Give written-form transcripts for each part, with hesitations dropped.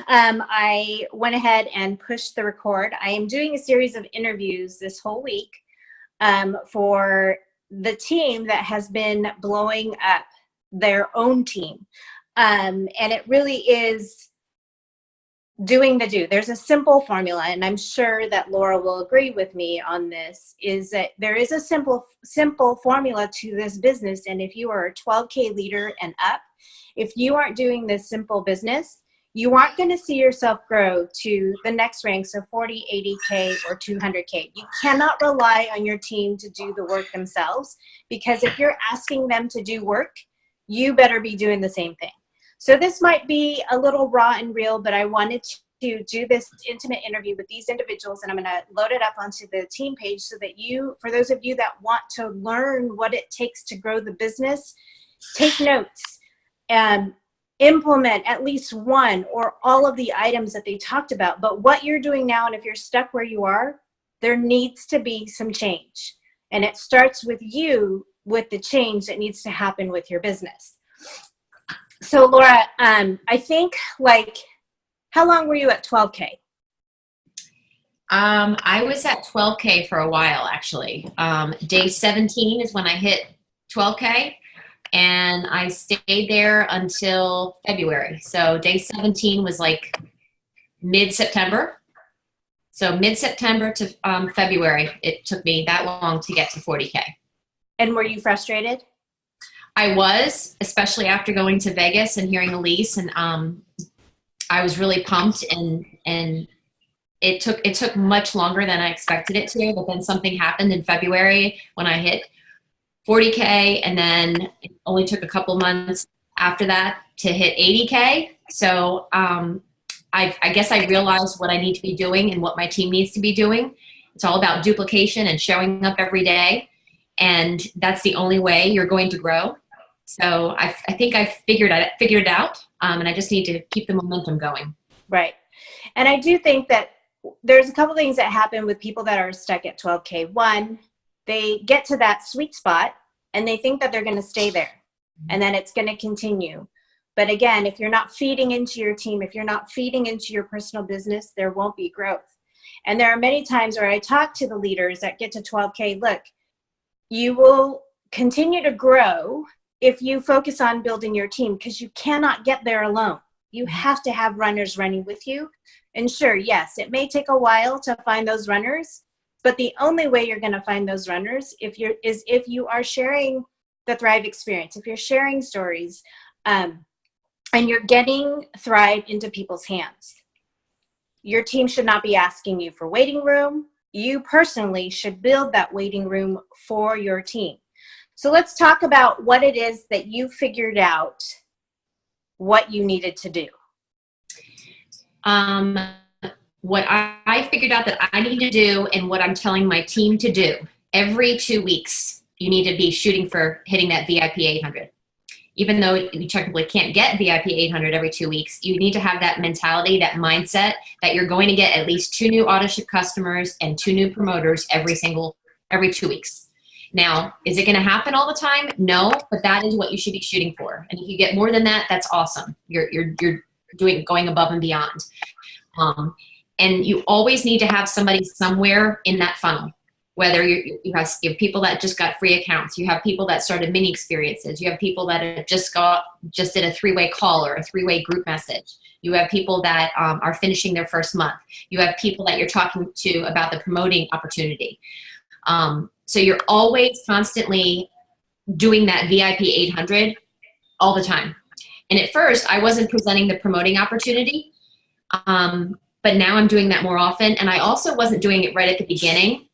I went ahead and pushed the record. I am doing a series of interviews this whole week for the team that has been blowing up their own team. And it really is doing the do. There's a simple formula, and I'm sure that Laura will agree with me on this, is that there is a simple formula to this business. And if you are a 12K leader and up, if you aren't doing this simple business, you aren't going to see yourself grow to the next ranks of 40, 80K or 200K. You cannot rely on your team to do the work themselves, because if you're asking them to do work, you better be doing the same thing. So this might be a little raw and real, but I wanted to do this intimate interview with these individuals, and I'm going to load it up onto the team page so that you, for those of you that want to learn what it takes to grow the business, take notes and implement at least one or all of the items that they talked about. But what you're doing now, and if you're stuck where you are, there needs to be some change. And it starts with you, with the change that needs to happen with your business. So Laura, I think, like, how long were you at 12K? I was at 12K for a while, actually. Day 17 is when I hit 12K, and I stayed there until February. So day 17 was like mid-September. So mid-September to February, it took me that long to get to 40K. And were you frustrated? I was, especially after going to Vegas and hearing Elise, and I was really pumped, and it took much longer than I expected it to, but then something happened in February when I hit 40K, and then it only took a couple months after that to hit 80K. So I guess I realized what I need to be doing and what my team needs to be doing. It's all about duplication and showing up every day, and that's the only way you're going to grow. So I think I've figured it out, and I just need to keep the momentum going. Right. And I do think that there's a couple things that happen with people that are stuck at 12K. One, they get to that sweet spot and they think that they're going to stay there and then it's going to continue. But again, if you're not feeding into your team, if you're not feeding into your personal business, there won't be growth. And there are many times where I talk to the leaders that get to 12K, look, you will continue to grow if you focus on building your team, because you cannot get there alone. You have to have runners running with you. And sure, yes, it may take a while to find those runners, but the only way you're going to find those runners is if you are sharing the Thrive experience, if you're sharing stories, and you're getting Thrive into people's hands. Your team should not be asking you for waiting room. You personally should build that waiting room for your team. So let's talk about what it is that you figured out what you needed to do. What I figured out that I need to do, and what I'm telling my team to do, every 2 weeks, you need to be shooting for hitting that VIP 800. Even though you technically can't get VIP 800 every 2 weeks, you need to have that mentality, that mindset that you're going to get at least 2 new auto ship customers and 2 new promoters every 2 weeks. Now, is it going to happen all the time? No, but that is what you should be shooting for. And if you get more than that, that's awesome. You're going above and beyond. And you always need to have somebody somewhere in that funnel. Whether you have people that just got free accounts, you have people that started mini experiences, you have people that have just did a 3-way call or a 3-way group message. You have people that are finishing their first month. You have people that you're talking to about the promoting opportunity. So you're always constantly doing that VIP 800 all the time. And at first, I wasn't presenting the promoting opportunity, but now I'm doing that more often. And I also wasn't doing it right at the beginning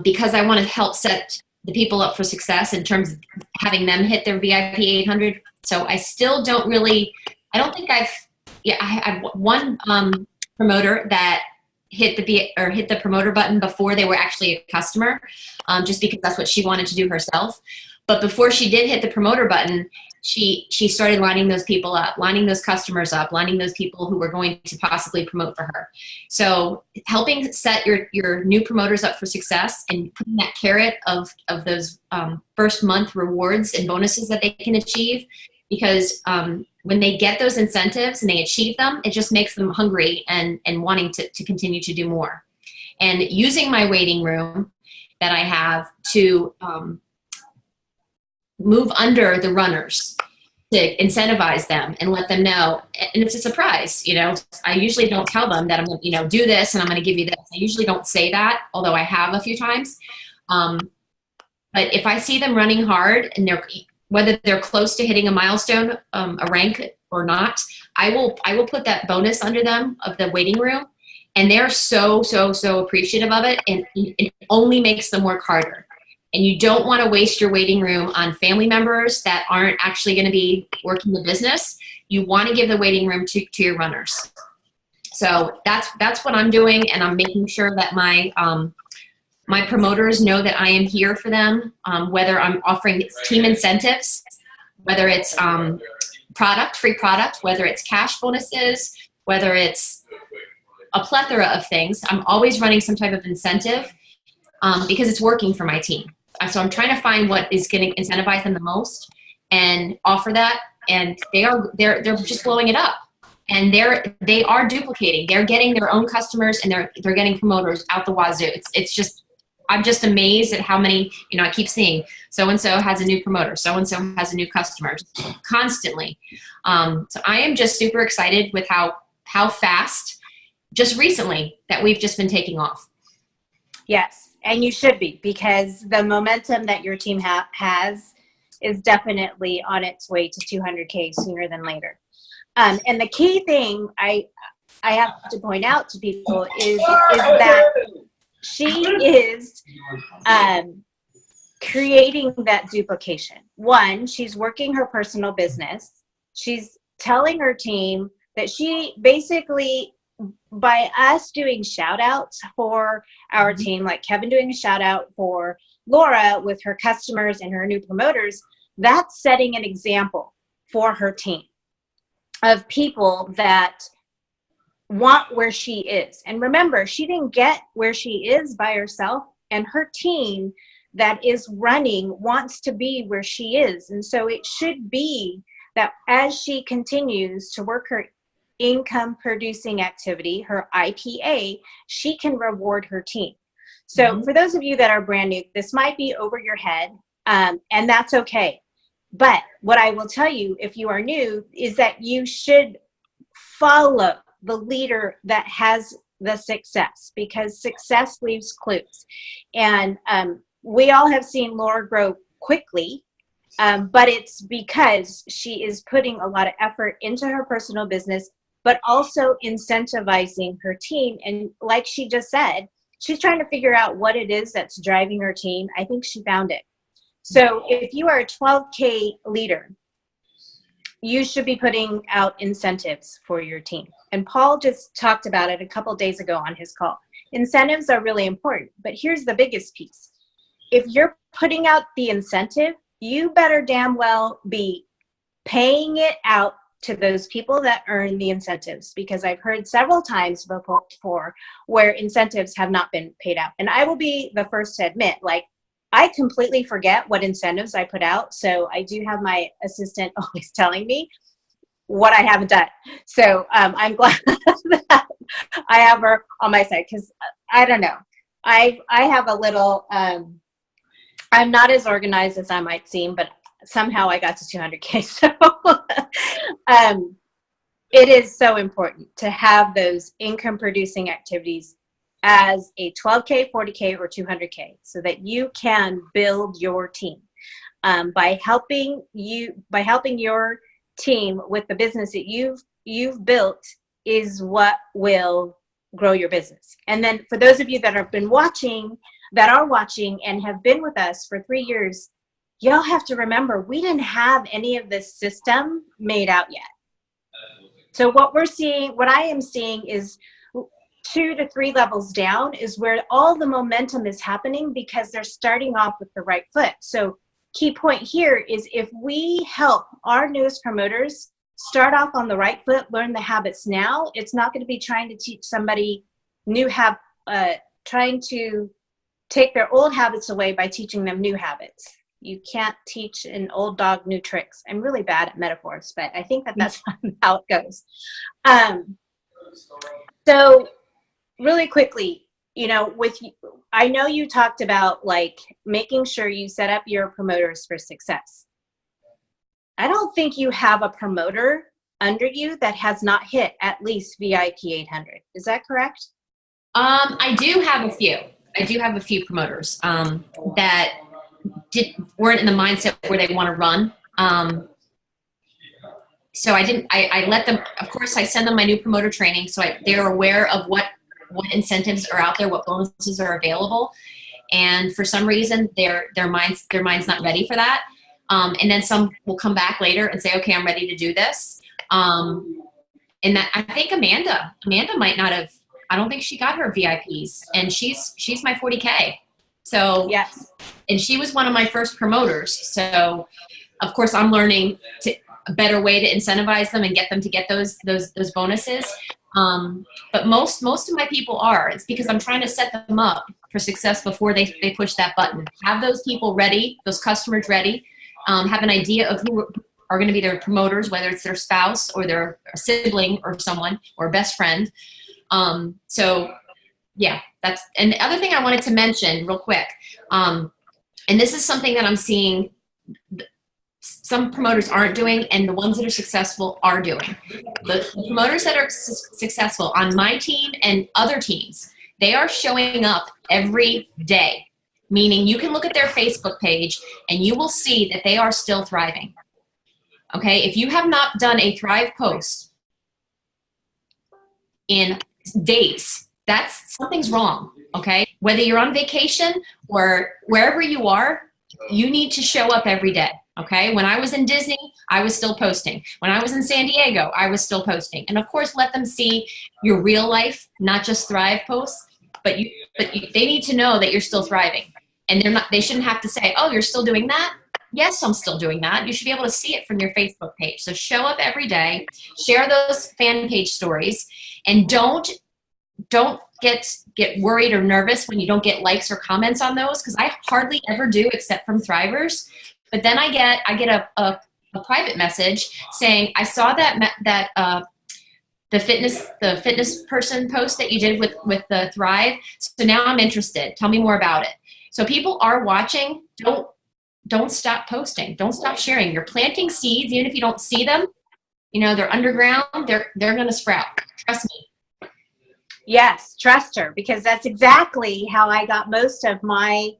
because I want to help set the people up for success in terms of having them hit their VIP 800. So I still don't really, I don't think I have one promoter that hit the promoter button before they were actually a customer, just because that's what she wanted to do herself. But before she did hit the promoter button, she started lining those people up, lining those customers up, lining those people who were going to possibly promote for her. So helping set your new promoters up for success and putting that carrot of those first month rewards and bonuses that they can achieve, because when they get those incentives and they achieve them, it just makes them hungry and wanting to continue to do more. And using my waiting room that I have to move under the runners, to incentivize them and let them know. And it's a surprise, you know, I usually don't tell them that I'm going to, you know, do this and I'm going to give you this. I usually don't say that, although I have a few times. But if I see them running hard and whether they're close to hitting a milestone, a rank or not, I will put that bonus under them of the waiting room. And they're so appreciative of it. And it only makes them work harder. And you don't want to waste your waiting room on family members that aren't actually going to be working the business. You want to give the waiting room to your runners. So that's what I'm doing, and I'm making sure that my promoters know that I am here for them, whether I'm offering team incentives, whether it's free product, whether it's cash bonuses, whether it's a plethora of things. I'm always running some type of incentive because it's working for my team. So I'm trying to find what is going to incentivize them the most and offer that. And they're just blowing it up. And they are duplicating. They're getting their own customers, and they're getting promoters out the wazoo. It's just, I'm just amazed at how many, you know, I keep seeing so-and-so has a new promoter, so-and-so has a new customer constantly. So I am just super excited with how fast just recently that we've just been taking off. Yes. And you should be, because the momentum that your team has is definitely on its way to 200K sooner than later. And the key thing I have to point out to people is that she is creating that duplication. One, she's working her personal business. She's telling her team that she basically, by us doing shout outs for our team, like Kevin doing a shout out for Laura with her customers and her new promoters, that's setting an example for her team of people that want where she is. And remember, she didn't get where she is by herself, and her team that is running wants to be where she is. And so it should be that as she continues to work her income producing activity, her IPA, she can reward her team. So for those of you that are brand new, this might be over your head, and that's okay. But what I will tell you, if you are new, is that you should follow the leader that has the success, because success leaves clues. And we all have seen Laura grow quickly, but it's because she is putting a lot of effort into her personal business, but also incentivizing her team. And like she just said, she's trying to figure out what it is that's driving her team. I think she found it. So if you are a 12K leader, you should be putting out incentives for your team. And Paul just talked about it a couple days ago on his call. Incentives are really important, but here's the biggest piece. If you're putting out the incentive, you better damn well be paying it out to those people that earn the incentives, because I've heard several times before where incentives have not been paid out. And I will be the first to admit, like, I completely forget what incentives I put out. So I do have my assistant always telling me what I haven't done. So I'm glad that I have her on my side, because I don't know. I have a little, I'm not as organized as I might seem, but somehow I got to 200K. So it is so important to have those income producing activities as a 12K, 40K, or 200K, so that you can build your team. By helping your team with the business that you've built is what will grow your business. And then for those of you that have been watching, and have been with us for 3 years, y'all have to remember, we didn't have any of this system made out yet. So what I am seeing is 2 to 3 levels down is where all the momentum is happening, because they're starting off with the right foot. So key point here is, if we help our newest promoters start off on the right foot, learn the habits now, it's not going to be trying to teach somebody trying to take their old habits away by teaching them new habits. You can't teach an old dog new tricks. I'm really bad at metaphors, but I think that that's how it goes. So really quickly, you know, I know you talked about like making sure you set up your promoters for success. I don't think you have a promoter under you that has not hit at least VIP 800. Is that correct? I do have a few. I do have a few promoters that weren't in the mindset where they want to run. So I let them, of course, I send them my new promoter training. So they're aware of what incentives are out there, what bonuses are available. And for some reason, their mind's not ready for that. And then some will come back later and say, okay, I'm ready to do this. And that, I think Amanda might not have, I don't think she got her VIPs, and she's my 40K. So yes. And she was one of my first promoters. So of course I'm learning a better way to incentivize them and get them to get those bonuses. But most of my people it's because I'm trying to set them up for success before they push that button. Have those people ready, those customers ready, have an idea of who are going to be their promoters, whether it's their spouse or their sibling or someone or best friend. So yeah, and the other thing I wanted to mention real quick, and this is something that I'm seeing some promoters aren't doing, and the ones that are successful are doing. The promoters that are successful on my team and other teams, they are showing up every day, meaning you can look at their Facebook page and you will see that they are still thriving. Okay, if you have not done a Thrive post in days, something's wrong. Okay, whether you're on vacation or wherever you are, you need to show up every day. Okay, when I was in Disney, I was still posting. When I was in San Diego, I was still posting. And of course, let them see your real life, not just Thrive posts. But they need to know that you're still thriving, and they shouldn't have to say, "Oh, you're still doing that." Yes, I'm still doing that. You should be able to see it from your Facebook page. So show up every day, share those fan page stories, and don't get worried or nervous when you don't get likes or comments on those, because I hardly ever do, except from Thrivers. But then I get a private message saying, I saw that the fitness person post that you did with the Thrive, so now I'm interested. Tell me more about it. So people are watching. Don't stop posting. Don't stop sharing. You're planting seeds, even if you don't see them. You know, they're underground. They're going to sprout. Trust me. Yes, trust her, because that's exactly how I got most of my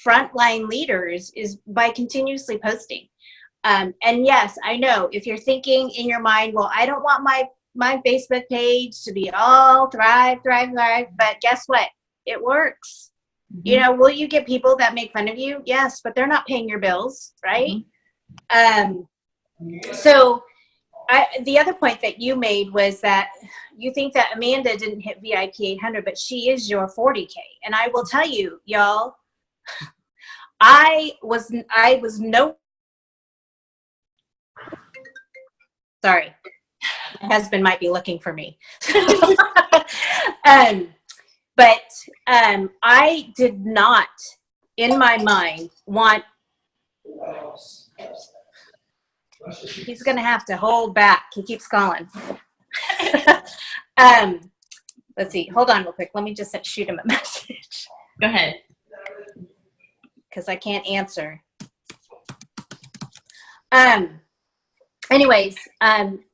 frontline leaders, is by continuously posting. And yes, I know if you're thinking in your mind, well, I don't want my Facebook page to be all thrive, but guess what? It works. Mm-hmm. You know, will you get people that make fun of you? Yes, but they're not paying your bills, right? Mm-hmm. So the other point that you made was that you think that Amanda didn't hit VIP 800, but she is your 40K. And I will tell you, y'all, I was no, sorry, my husband might be looking for me. But I did not, in my mind, want, he's going to have to hold back. He keeps calling. Let's see. Hold on real quick. Let me just shoot him a message. Go ahead. Because I can't answer. Anyways,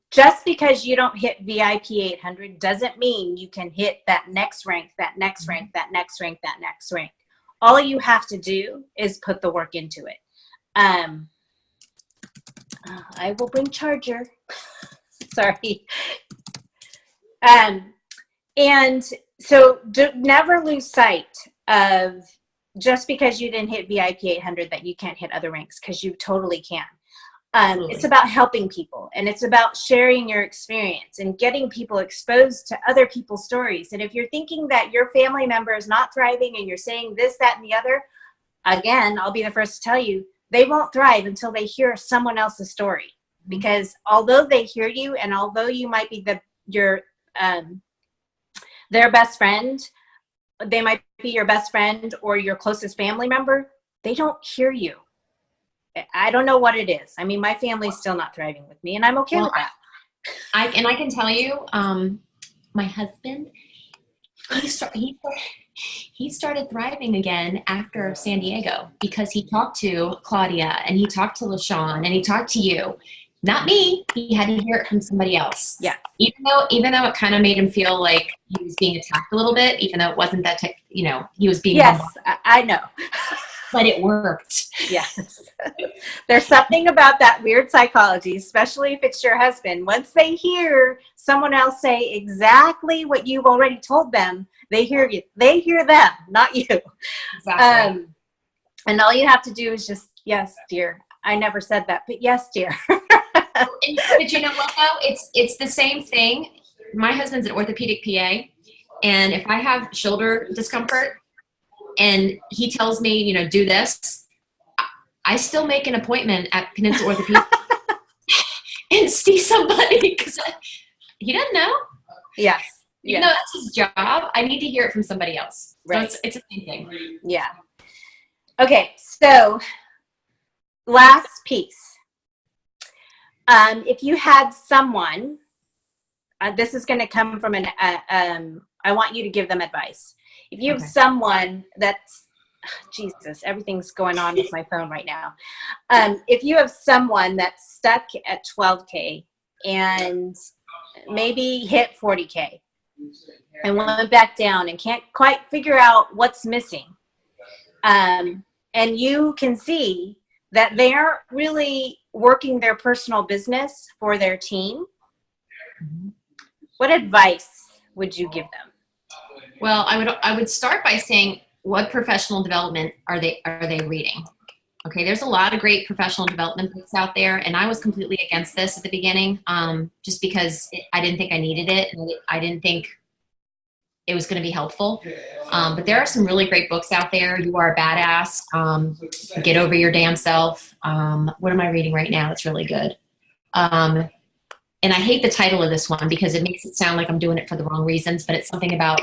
just because you don't hit VIP 800 doesn't mean you can hit that next rank, that next rank, that next rank, that next rank. All you have to do is put the work into it. I will bring charger. Sorry. And so never lose sight of, just because you didn't hit VIP 800 that you can't hit other ranks, because you totally can. It's about helping people, and it's about sharing your experience and getting people exposed to other people's stories. And if you're thinking that your family member is not thriving and you're saying this, that, and the other, again, I'll be the first to tell you, they won't thrive until they hear someone else's story. Because although they hear you, and although you might be their best friend, they might be your best friend or your closest family member, they don't hear you. I don't know what it is. I mean, my family's still not thriving with me, and I'm okay with that. I can tell you, my husband, he started thriving again after San Diego because he talked to Claudia and he talked to LaShawn and he talked to you. Not me. He had to hear it from somebody else. Yeah. Even though it kind of made him feel like he was being attacked a little bit, even though it wasn't that, he was being. Yes, I know. But it worked. Yes. There's something about that weird psychology, especially if it's your husband. Once they hear someone else say exactly what you've already told them, they hear you. They hear them, not you. Exactly. And all you have to do is just, yes, dear. I never said that, but yes, dear. But you know what, though? It's the same thing. My husband's an orthopedic PA, and if I have shoulder discomfort and he tells me, do this, I still make an appointment at Peninsula Orthopedic and see somebody because he doesn't know. Yes. Even though that's his job, I need to hear it from somebody else. Right. So it's the same thing. Yeah. Okay, so last piece. If you had someone, this is going to come from I want you to give them advice. If you have someone that's, Jesus, everything's going on with my phone right now. If you have someone that's stuck at 12K and maybe hit 40K and went back down and can't quite figure out what's missing, and you can see that they aren't really working their personal business for their team, what advice would you give them? Well, I would start by saying, what professional development are they reading? Okay, there's a lot of great professional development books out there, and I was completely against this at the beginning, just because I didn't think I needed it, and I didn't think it was going to be helpful. But there are some really great books out there. You Are a Badass. Get Over Your Damn Self. What am I reading right now? It's really good. And I hate the title of this one because it makes it sound like I'm doing it for the wrong reasons, but it's something about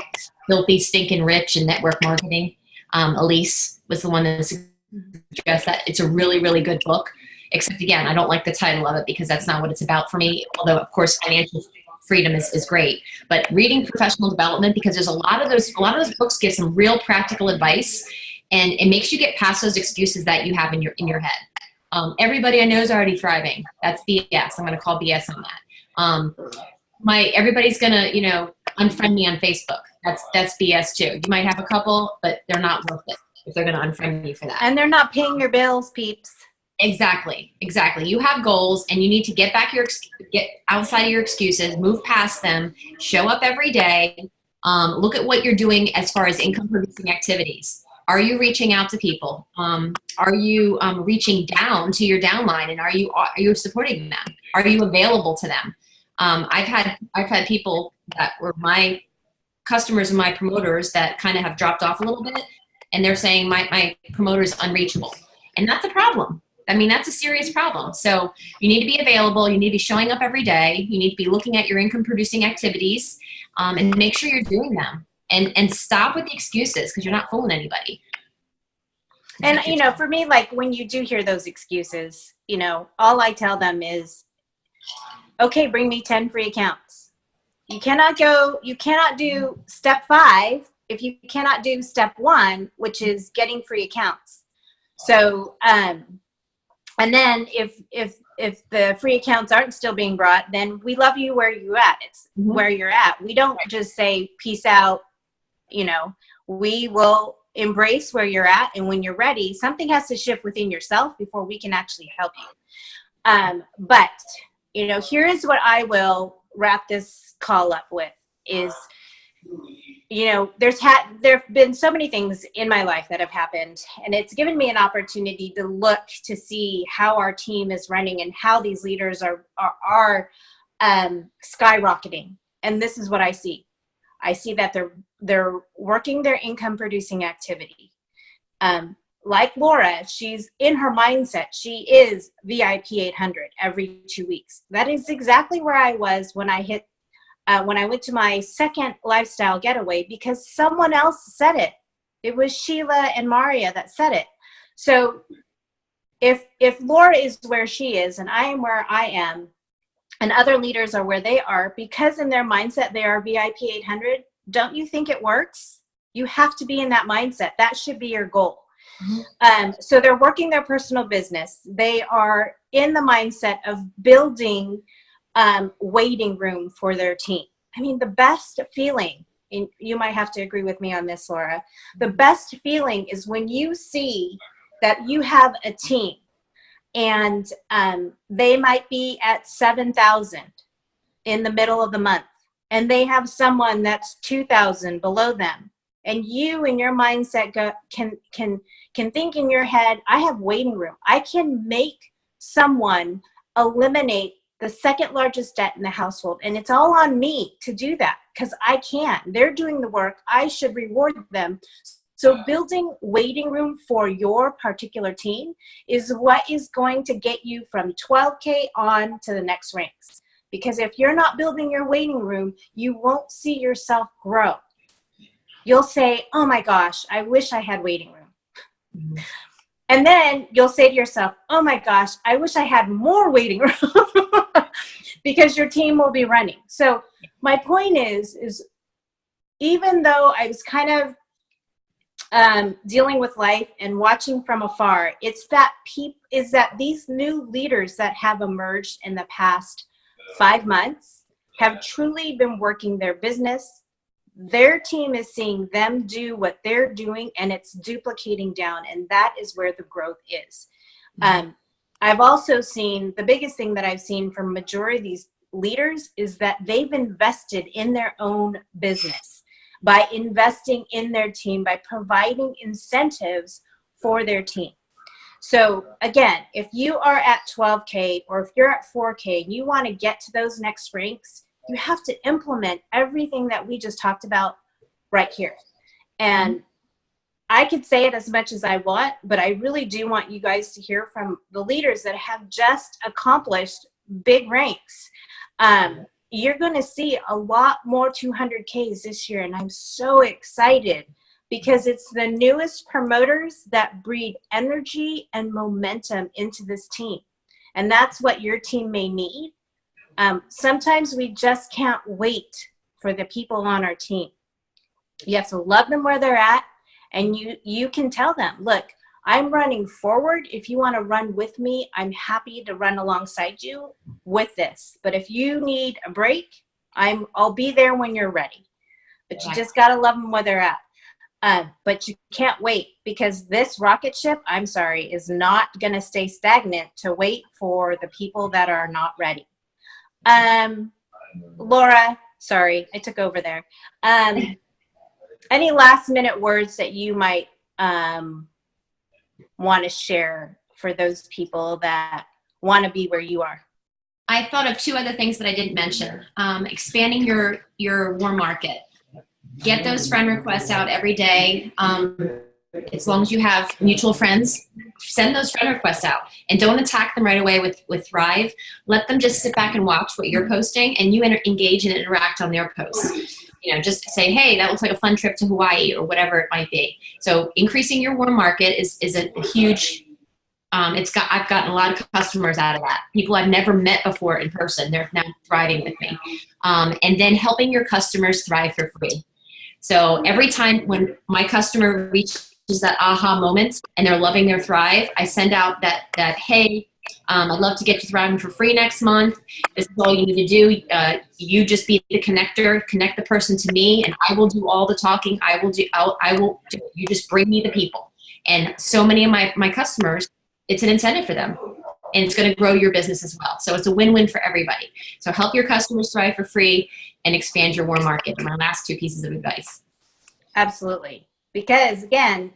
filthy, stinking rich and network marketing. Elise was the one that suggests that. It's a really, really good book. Except, again, I don't like the title of it because that's not what it's about for me. Although, of course, financial freedom is great. But reading professional development, because there's a lot of those books give some real practical advice, and it makes you get past those excuses that you have in your head. Everybody I know is already thriving. That's BS. I'm going to call BS on that. Everybody's gonna, unfriend me on Facebook. That's BS too. You might have a couple, but they're not worth it if they're gonna unfriend you for that. And they're not paying your bills, peeps. Exactly. You have goals, and you need to get outside of your excuses, move past them, show up every day. Look at what you're doing as far as income producing activities. Are you reaching out to people? Are you reaching down to your downline, and are you supporting them? Are you available to them? I've had people that were my customers and my promoters that kind of have dropped off a little bit, and they're saying my promoter is unreachable, and that's a problem. I mean, that's a serious problem. So you need to be available. You need to be showing up every day. You need to be looking at your income producing activities, and make sure you're doing them, and stop with the excuses, because you're not fooling anybody. And, for me, like when you do hear those excuses, all I tell them is, okay, bring me 10 free accounts. You cannot do step 5 if you cannot do step 1, which is getting free accounts. So, and then if the free accounts aren't still being brought, then we love you where you're at. It's where you're at. We don't just say, peace out. We will embrace where you're at. And when you're ready, something has to shift within yourself before we can actually help you. But here is what I will wrap this call up with is, there have been so many things in my life that have happened, and it's given me an opportunity to look to see how our team is running and how these leaders are skyrocketing. And this is what I see. I see that they're working their income producing activity. Like Laura, she's in her mindset. She is VIP 800 every 2 weeks. That is exactly where I was when I went to my second lifestyle getaway, because someone else said it. It was Sheila and Maria that said it. So if Laura is where she is and I am where I am and other leaders are where they are, because in their mindset they are VIP 800, don't you think it works? You have to be in that mindset. That should be your goal. So they're working their personal business. They are in the mindset of building waiting room for their team. I mean, the best feeling, and you might have to agree with me on this, Laura, the best feeling is when you see that you have a team and they might be at 7,000 in the middle of the month, and they have someone that's 2,000 below them, and you in your mindset can think in your head, I have waiting room. I can make someone eliminate the second largest debt in the household, and it's all on me to do that because I can. They're doing the work. I should reward them. So building waiting room for your particular team is what is going to get you from 12K on to the next ranks. Because if you're not building your waiting room, you won't see yourself grow. You'll say, oh my gosh, I wish I had waiting room. Mm-hmm. And then you'll say to yourself, oh my gosh, I wish I had more waiting room because your team will be running. So my point is even though I was kind of dealing with life and watching from afar, it's that these new leaders that have emerged in the past 5 months have truly been working their business. Their team is seeing them do what they're doing, and it's duplicating down, and that is where the growth is. I've also seen, the biggest thing that I've seen from majority of these leaders is that they've invested in their own business by investing in their team, by providing incentives for their team. So again, if you are at 12K or if you're at 4K and you want to get to those next ranks, you have to implement everything that we just talked about right here. And I could say it as much as I want, but I really do want you guys to hear from the leaders that have just accomplished big ranks. You're going to see a lot more 200Ks this year, and I'm so excited because it's the newest promoters that breed energy and momentum into this team. And that's what your team may need. Sometimes we just can't wait for the people on our team. You have to love them where they're at, and you can tell them, look, I'm running forward. If you want to run with me, I'm happy to run alongside you with this. But if you need a break, I'll be there when you're ready. But you just got to love them where they're at. But you can't wait, because this rocket ship, I'm sorry, is not going to stay stagnant to wait for the people that are not ready. Laura, sorry, I took over there. Any last minute words that you might want to share for those people that want to be where you are? I thought of 2 other things that I didn't mention. Expanding your warm market. Get those friend requests out every day. As long as you have mutual friends, send those friend requests out, and don't attack them right away with Thrive. Let them just sit back and watch what you're posting, and you engage and interact on their posts. Just say, hey, that looks like a fun trip to Hawaii, or whatever it might be. So increasing your warm market is a huge, I've gotten a lot of customers out of that. People I've never met before in person, they're now thriving with me. And then helping your customers thrive for free. So every time when my customer reaches that aha moment and they're loving their Thrive, I send out that hey, I'd love to get you thriving for free next month. This is all you need to do. You just be the connector, connect the person to me, and I will do all the talking. I will do. You just bring me the people. And so many of my customers, it's an incentive for them, and it's going to grow your business as well. So it's a win-win for everybody. So help your customers thrive for free and expand your warm market. My last 2 pieces of advice. Absolutely. Because again,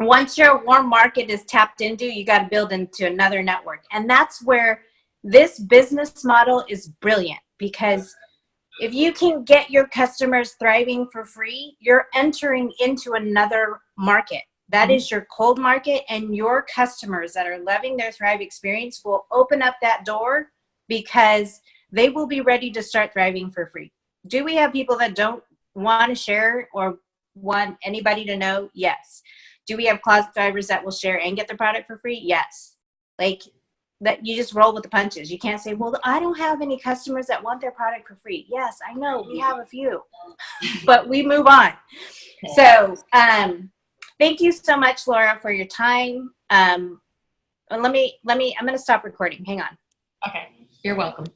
once your warm market is tapped into, you got to build into another network. And that's where this business model is brilliant, because if you can get your customers thriving for free, you're entering into another market. That is your cold market, and your customers that are loving their Thrive experience will open up that door because they will be ready to start thriving for free. Do we have people that don't want to share or want anybody to know? Yes. Do we have closet drivers that will share and get the product for free? Yes. Like that, you just roll with the punches. You can't say, well, I don't have any customers that want their product for free. Yes, I know we have a few, but we move on. So thank you so much, Laura, for your time. I'm going to stop recording. Hang on. Okay. You're welcome.